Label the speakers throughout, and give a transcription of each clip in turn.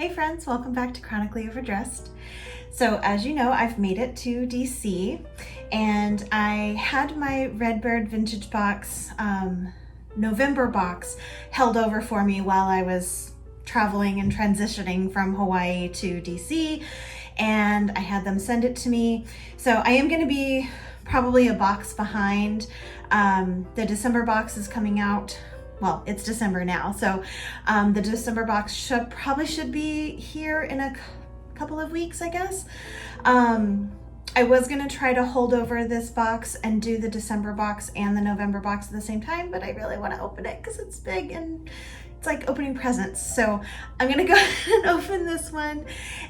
Speaker 1: Hey friends, welcome back to Chronically Overdressed. So as you know, I've made it to DC and I had my Redbird Vintage Box, November box held over for me while I was traveling and transitioning from Hawaii to DC, and I had them send it to me. So I am going to be probably a box behind. The December box is coming out. Well, it's December now, so the December box should be here in a couple of weeks, I guess. I was gonna try to hold over this box and do the December box and the November box at the same time, but I really want to open it because it's big and it's like opening presents. So I'm gonna go ahead and open this one,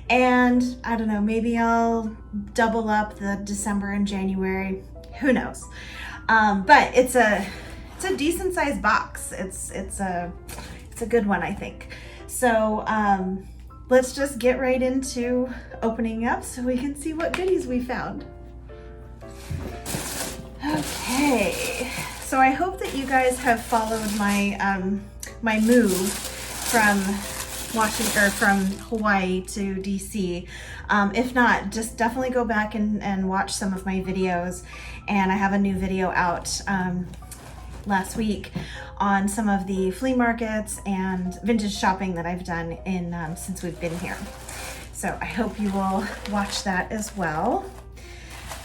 Speaker 1: and I don't know, maybe I'll double up the December and January. Who knows? But it's a decent sized box. It's a good one, I think. So let's just get right into opening up so we can see what goodies we found. Okay, so I hope that you guys have followed my my move from Hawaii to DC. If not, just definitely go back and watch some of my videos. And I have a new video out last week on some of the flea markets and vintage shopping that I've done in since we've been here. So I hope you will watch that as well.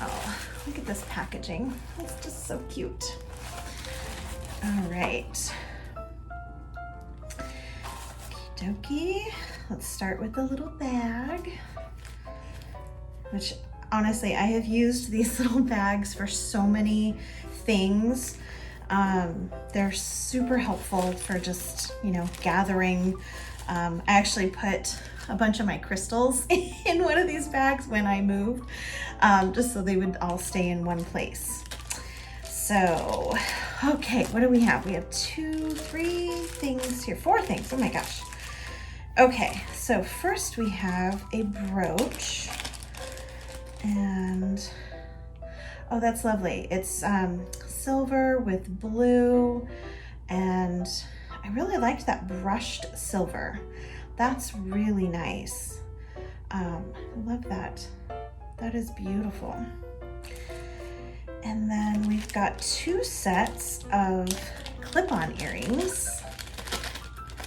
Speaker 1: Oh, look at this packaging. It's just so cute. All right. Okie dokie. Let's start with the little bag, which honestly, I have used these little bags for so many things. They're super helpful for just, gathering. I actually put a bunch of my crystals in one of these bags when I moved, just so they would all stay in one place. So, okay, what do we have? We have 2, 3 things here, 4 things. Oh my gosh. Okay, so first we have a brooch, and oh, that's lovely. It's silver with blue, and I really liked that brushed silver. That's really nice. I love that. That is beautiful. And then we've got 2 sets of clip-on earrings,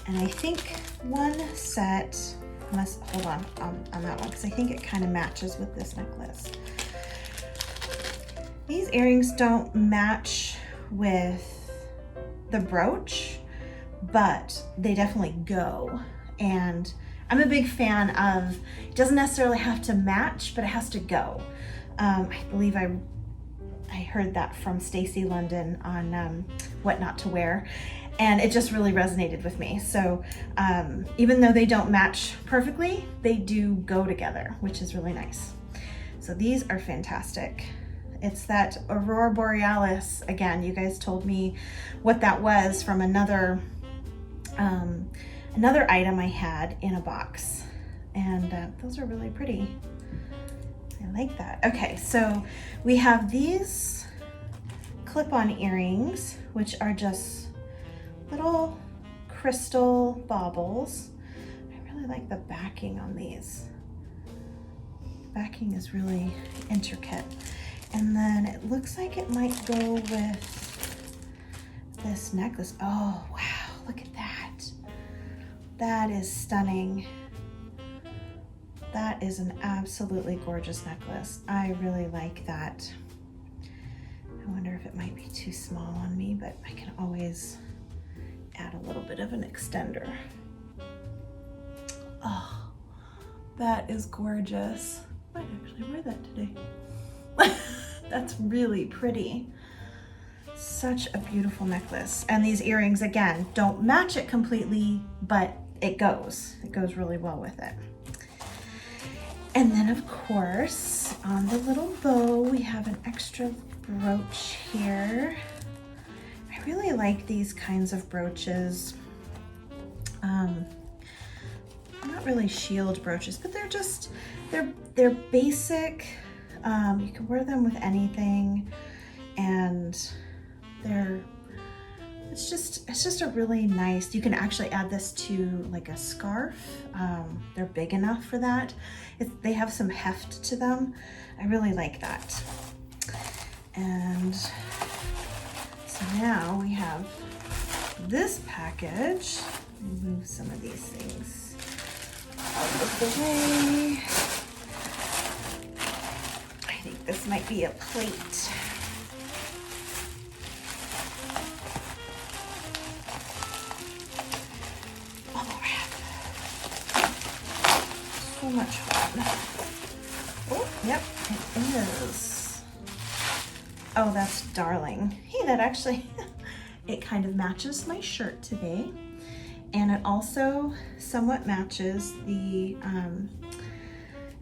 Speaker 1: and I think one set must, hold on that one, because I think it kind of matches with this necklace. These earrings don't match with the brooch, but they definitely go. And I'm a big fan of, it doesn't necessarily have to match, but it has to go. I believe I heard that from Stacy London on What Not to Wear, and it just really resonated with me. So even though they don't match perfectly, they do go together, which is really nice. So these are fantastic. It's that Aurora Borealis. Again, you guys told me what that was from another item I had in a box, and those are really pretty. I like that. Okay, so we have these clip-on earrings, which are just little crystal baubles. I really like the backing on these. The backing is really intricate. And then it looks like it might go with this necklace. Oh, wow, look at that. That is stunning. That is an absolutely gorgeous necklace. I really like that. I wonder if it might be too small on me, but I can always add a little bit of an extender. Oh, that is gorgeous. I might actually wear that today. That's really pretty. Such a beautiful necklace. And these earrings, again, don't match it completely, but it goes really well with it. And then of course, on the little bow, we have an extra brooch here. I really like these kinds of brooches. Not really shield brooches, but they're basic. You can wear them with anything, and they're it's just a really nice, you can actually add this to like a scarf. They're big enough for that. They have some heft to them. I really like that. And so now we have this package. Move some of these things out of the way. I think this might be a plate. So much fun. Oh, yep, it is. Oh, that's darling. Hey, that actually, it kind of matches my shirt today. And it also somewhat matches the,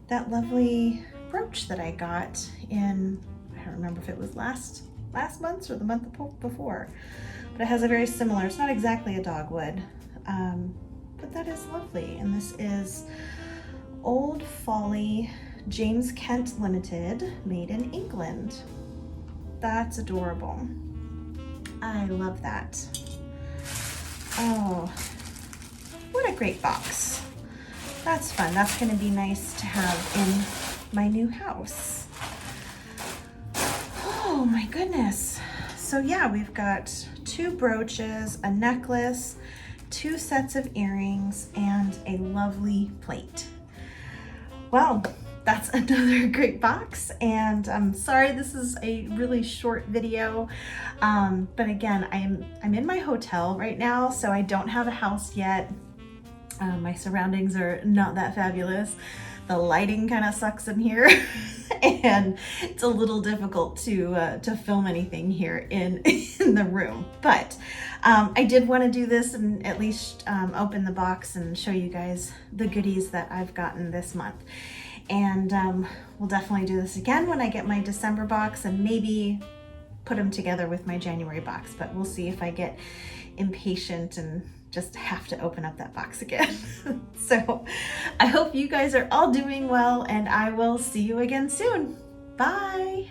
Speaker 1: that lovely brooch that I got in, I don't remember if it was last month or the month before, but it has a very similar, it's not exactly a dogwood, but that is lovely. And this is Old Folly James Kent Limited, made in England. That's adorable. I love that. Oh, what a great box. That's fun. That's going to be nice to have in my new house. Oh my goodness. So yeah, we've got 2 brooches, a necklace, 2 sets of earrings, and a lovely plate. Well, that's another great box, and I'm sorry this is a really short video, but again, I'm in my hotel right now, so I don't have a house yet. My surroundings are not that fabulous. The lighting kind of sucks in here, and it's a little difficult to film anything here in the room. But I did want to do this and at least open the box and show you guys the goodies that I've gotten this month. And we'll definitely do this again when I get my December box and maybe put them together with my January box. But we'll see if I get impatient and just have to open up that box again. So I hope you guys are all doing well, and I will see you again soon. Bye.